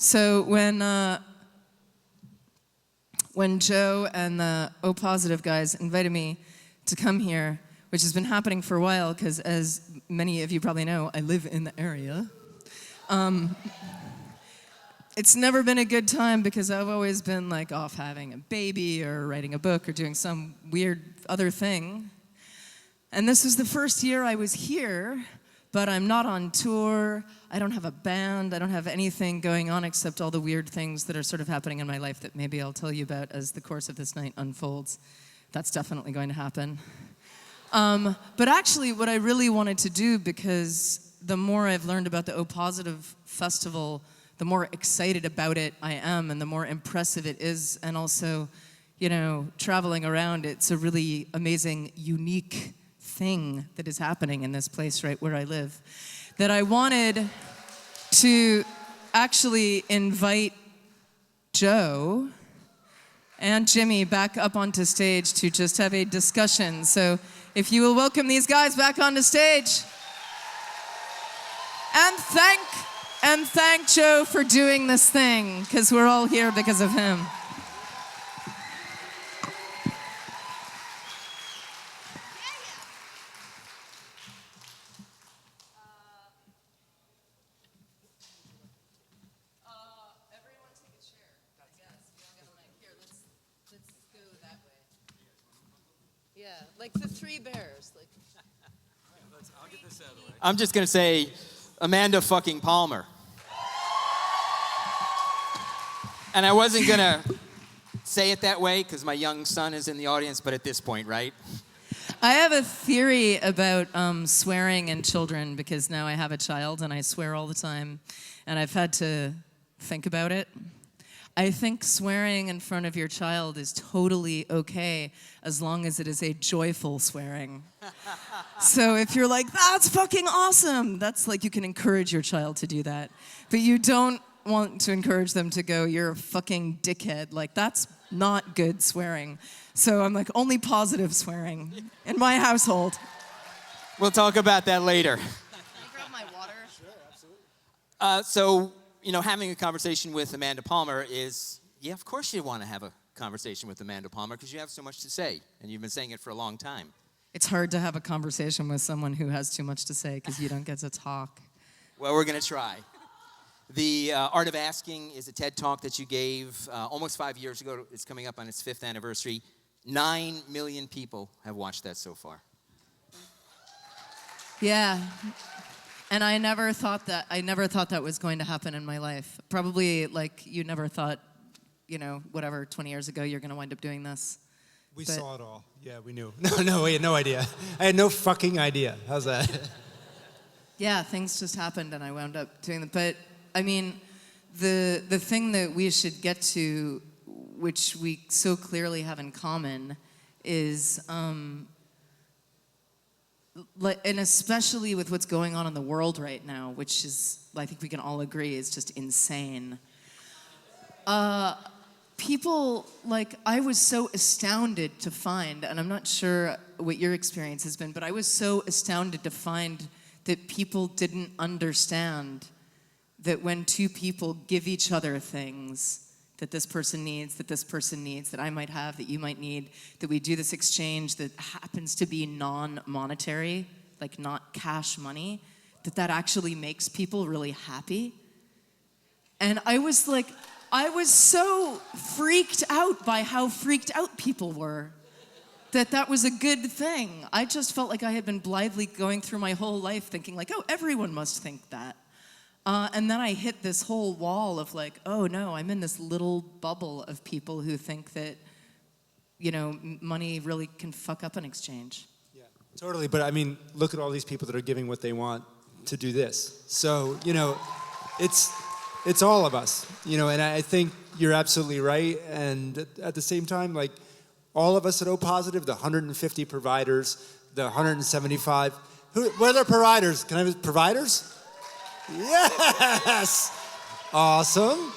So when Joe and the O Positive guys invited me to come here, which has been happening for a while, because as many of you probably know, I live in the area. It's never been a good time because I've always been like off having a baby or writing a book or doing some weird other thing. And this was the first year I was here, but I'm not on tour. I don't have a band. I don't have anything going on except all the weird things that are sort of happening in my life that maybe I'll tell you about as the course of this night unfolds. That's definitely going to happen. But actually, what I really wanted to do, because the more I've learned about the O Positive Festival, the more excited about it I am and the more impressive it is. And also, traveling around, it's a really amazing, unique thing that is happening in this place right where I live, that I wanted to actually invite Joe and Jimmy back up onto stage to just have a discussion. So if you will welcome these guys back onto stage. And thank Joe for doing this thing, because we're all here because of him. Everyone take a chair, I guess. We don't got a mic. Here, let's go that way. Yeah, like the Three Bears. I'll get this out of the way. I'm just going to say Amanda fucking Palmer. And I wasn't going to say it that way because my young son is in the audience, but at this point, right? I have a theory about swearing and children, because now I have a child and I swear all the time, and I've had to think about it. I think swearing in front of your child is totally okay as long as it is a joyful swearing. So if you're like, that's fucking awesome, that's like, you can encourage your child to do that. But you don't want to encourage them to go, you're a fucking dickhead. Like, that's not good swearing. So I'm like, only positive swearing in my household. We'll talk about that later. Can you grab my water? Sure, absolutely. Having a conversation with Amanda Palmer is, yeah, of course you want to have a conversation with Amanda Palmer because you have so much to say, and you've been saying it for a long time. It's hard to have a conversation with someone who has too much to say because you don't get to talk. Well, we're going to try. The Art of Asking is a TED Talk that you gave almost 5 years ago. It's coming up on its 5th anniversary. 9 million people have watched that so far. Yeah. And I never thought that was going to happen in my life. Probably like you never thought, 20 years ago you're going to wind up doing this. We saw it all. Yeah, we knew. No, we had no idea. I had no fucking idea. How's that? Yeah, things just happened and I wound up doing it. But I mean, the thing that we should get to, which we so clearly have in common, is, and especially with what's going on in the world right now, which is, I think we can all agree, is just insane. People, I was so astounded to find, and I'm not sure what your experience has been, but I was so astounded to find that people didn't understand that when two people give each other things that this person needs, that I might have, that you might need, that we do this exchange that happens to be non-monetary, like not cash money, that actually makes people really happy. And I was so freaked out by how freaked out people were, that was a good thing. I just felt like I had been blithely going through my whole life thinking oh, everyone must think that. And then I hit this whole wall of oh no, I'm in this little bubble of people who think that, money really can fuck up an exchange. Yeah, totally. But I mean, look at all these people that are giving what they want to do this. So, it's all of us, and I think you're absolutely right. And at the same time, all of us at O Positive, the 150 providers, the 175, what are the providers? Can I have providers? Yes! Awesome.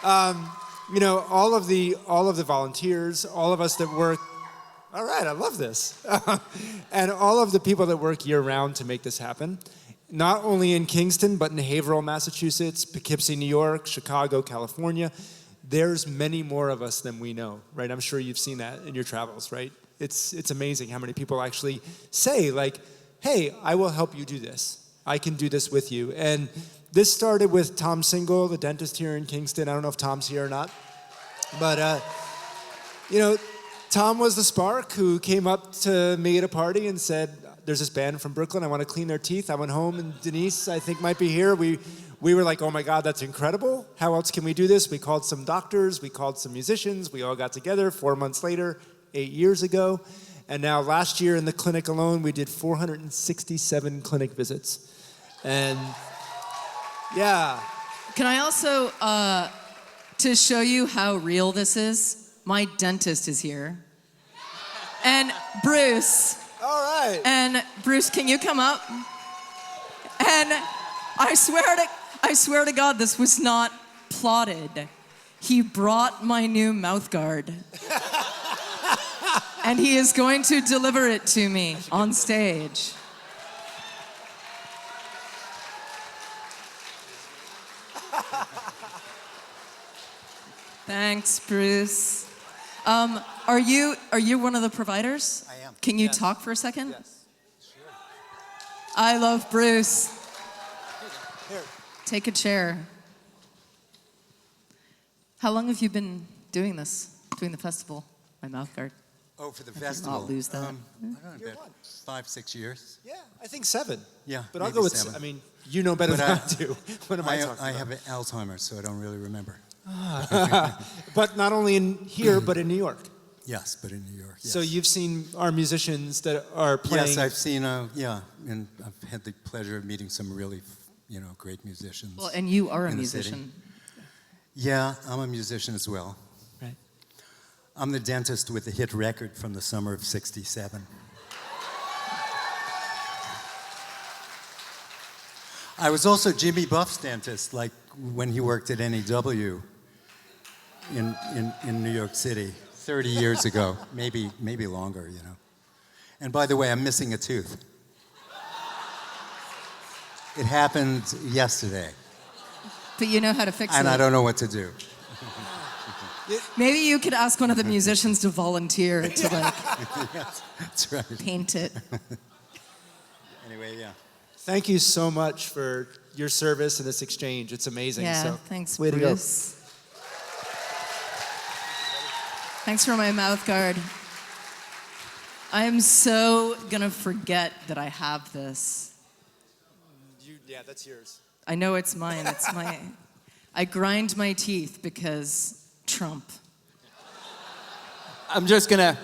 All of the volunteers, all of us that work, all right, I love this. And all of the people that work year round to make this happen. not only in Kingston, but in Haverhill, Massachusetts, Poughkeepsie, New York, Chicago, California. There's many more of us than we know, right? I'm sure you've seen that in your travels, right? It's amazing how many people actually say, like, hey, I will help you do this. I can do this with you. And this started with Tom Single, the dentist here in Kingston. I don't know if Tom's here or not. But, Tom was the spark who came up to me at a party and said, there's this band from Brooklyn, I want to clean their teeth. I went home, and Denise, I think, might be here. We were like, oh my God, that's incredible. How else can we do this? We called some doctors, we called some musicians, we all got together 4 months later, 8 years ago. And now last year in the clinic alone, we did 467 clinic visits. And yeah. Can I also, to show you how real this is, my dentist is here. And Bruce. All right. And Bruce, can you come up? And I swear to God, this was not plotted. He brought my new mouth guard. And he is going to deliver it to me on stage. Thanks, Bruce. Are you one of the providers? I am. Can you Yes. talk for a second? Yes. Sure. I love Bruce. Here. Take a chair. How long have you been doing this, doing the festival? My mouth guard. Oh, for the festival. lose that. I don't know, Year about one. 5-6 years. Yeah, I think 7. Yeah, But I'll maybe go with 7. I mean, you know better But than I- I do. What am I talking I about? have Alzheimer's, so I don't really remember. But not only in here, but in New York. Yes, but in New York. Yes. So you've seen our musicians that are playing. Yes, I've seen. And I've had the pleasure of meeting some really, great musicians. Well, and you are a in the city. musician. Yeah, I'm a musician as well. Right. I'm the dentist with the hit record from the summer of '67. I was also Jimmy Buff's dentist, like when he worked at NEW in New York City 30 years ago, maybe longer, And by the way, I'm missing a tooth. It happened yesterday, But you know how to fix and it. I don't know what to do. Maybe you could ask one of the musicians to volunteer to Yes, that's right. paint it. Anyway, yeah. Thank you so much for your service and this exchange. It's amazing. Yeah, So, thanks, way to go. Bruce. Thanks for my mouth guard. I am so gonna forget that I have this. Yeah, that's yours. I know it's mine. It's my. I grind my teeth because Trump. I'm just gonna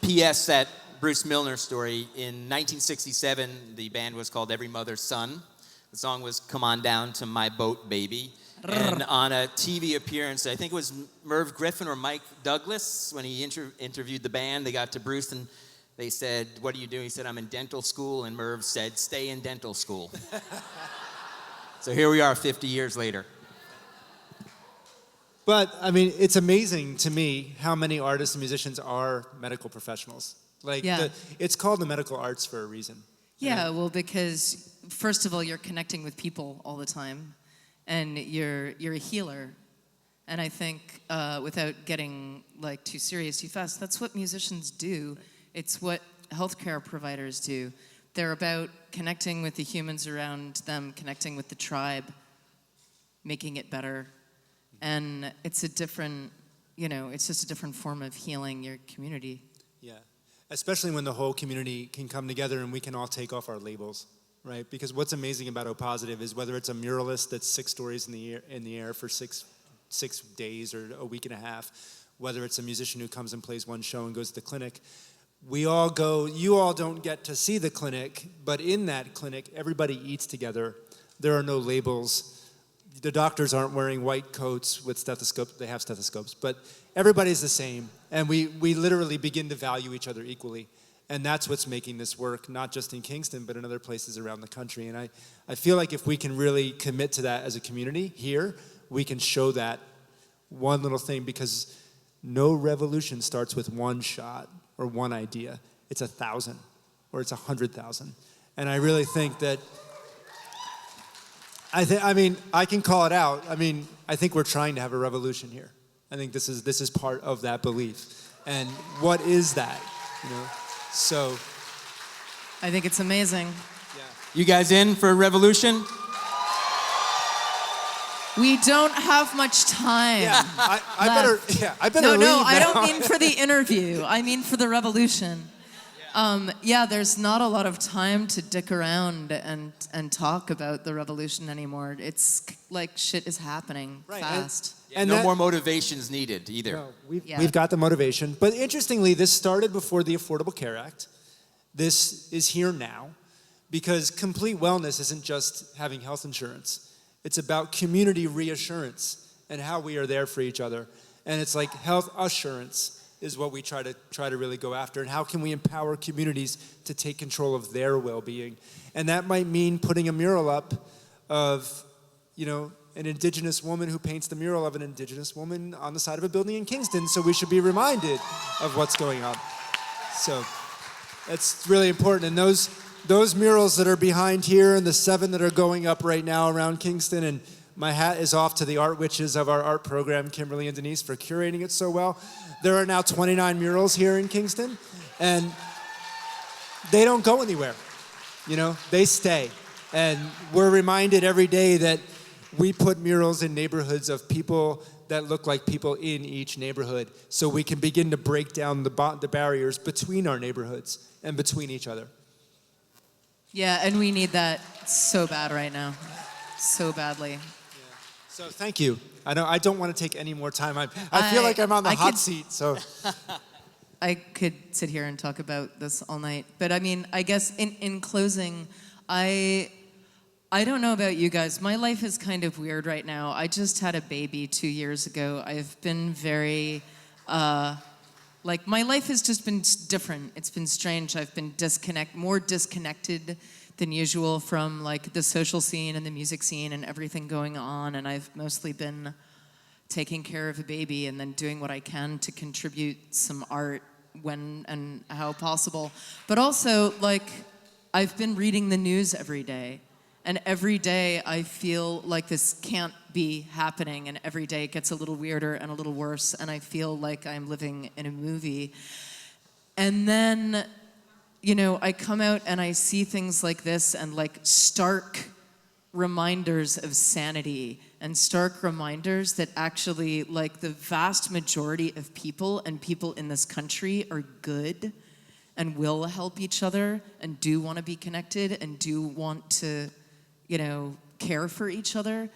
PS that Bruce Milner story. In 1967, the band was called Every Mother's Son. The song was "Come On Down to My Boat, Baby." And on a TV appearance, I think it was Merv Griffin or Mike Douglas, when he interviewed the band, they got to Bruce and they said, "What are you doing?" He said, "I'm in dental school." And Merv said, "Stay in dental school." So here we are 50 years later. But, I mean, it's amazing to me how many artists and musicians are medical professionals. Like, Yeah. it's called the medical arts for a reason. Yeah, well, because first of all, you're connecting with people all the time, and you're a healer. And I think without getting like too serious too fast, that's what musicians do. It's what healthcare providers do. They're about connecting with the humans around them, connecting with the tribe, making it better. And it's a different, it's just a different form of healing your community. Yeah. Especially when the whole community can come together and we can all take off our labels, right? Because what's amazing about O Positive is whether it's a muralist that's 6 stories in the air for six days or a week and a half, whether it's a musician who comes and plays one show and goes to the clinic, we all go, you all don't get to see the clinic, but in that clinic, everybody eats together. There are no labels. The doctors aren't wearing white coats with stethoscopes. They have stethoscopes, but everybody's the same. And we literally begin to value each other equally. And that's what's making this work, not just in Kingston, but in other places around the country. And I feel like if we can really commit to that as a community here, we can show that one little thing, because no revolution starts with one shot or one idea. It's 1,000 or it's 100,000. And I really think that I mean, I can call it out. I mean, I think we're trying to have a revolution here. I think this is part of that belief. And what is that? You know, so I think it's amazing. You guys in for a revolution? We don't have much time. yeah, I better No, leave I now. don't mean for the interview. I mean for the revolution. There's not a lot of time to dick around and talk about the revolution anymore. It's like shit is happening Right, fast. And no that- more motivations needed either. No, we've, Yeah. we've got the motivation. But interestingly, this started before the Affordable Care Act. This is here now because complete wellness isn't just having health insurance. It's about community reassurance and how we are there for each other. And it's like health assurance is what we try to really go after. And how can we empower communities to take control of their well-being? And that might mean putting a mural up of, you know, an indigenous woman who paints the mural of an indigenous woman on the side of a building in Kingston, so we should be reminded of what's going on. So that's really important. And those murals that are behind here and the 7 that are going up right now around Kingston, and my hat is off to the art witches of our art program, Kimberly and Denise, for curating it so well. There are now 29 murals here in Kingston, and they don't go anywhere. You know, they stay. And we're reminded every day that we put murals in neighborhoods of people that look like people in each neighborhood so we can begin to break down the barriers between our neighborhoods and between each other. Yeah, and we need that so bad right now. So badly. So thank you. I don't want to take any more time. I feel like I'm on the I hot could- seat, so I could sit here and talk about this all night. But I mean, I guess in closing, I don't know about you guys. My life is kind of weird right now. I just had a baby 2 years ago. I've been very, my life has just been different. It's been strange. I've been more disconnected than usual from like the social scene and the music scene and everything going on. And I've mostly been taking care of a baby and then doing what I can to contribute some art when and how possible. But also, like, I've been reading the news every day. And every day I feel like this can't be happening. And every day it gets a little weirder and a little worse. And I feel like I'm living in a movie. And then, you know, I come out and I see things like this and like stark reminders of sanity and stark reminders that actually like the vast majority of people and people in this country are good and will help each other and do want to be connected and do want to, you know, care for each other.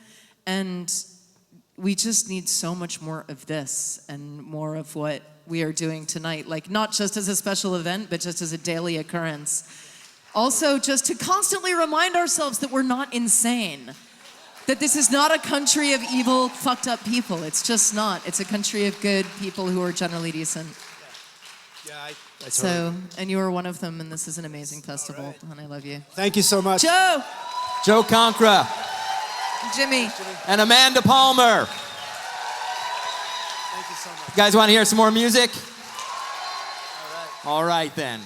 And we just need so much more of this and more of what we are doing tonight, like not just as a special event, but just as a daily occurrence. Also, just to constantly remind ourselves that we're not insane, that this is not a country of evil, fucked up people. It's just not. It's a country of good people who are generally decent. yeah, I totally. So, and you are one of them, and this is an amazing festival, and I love you. Thank you so much. Joe! Joe Conkra Jimmy. and Amanda Palmer. Thank you so much. You guys want to hear some more music? All right then.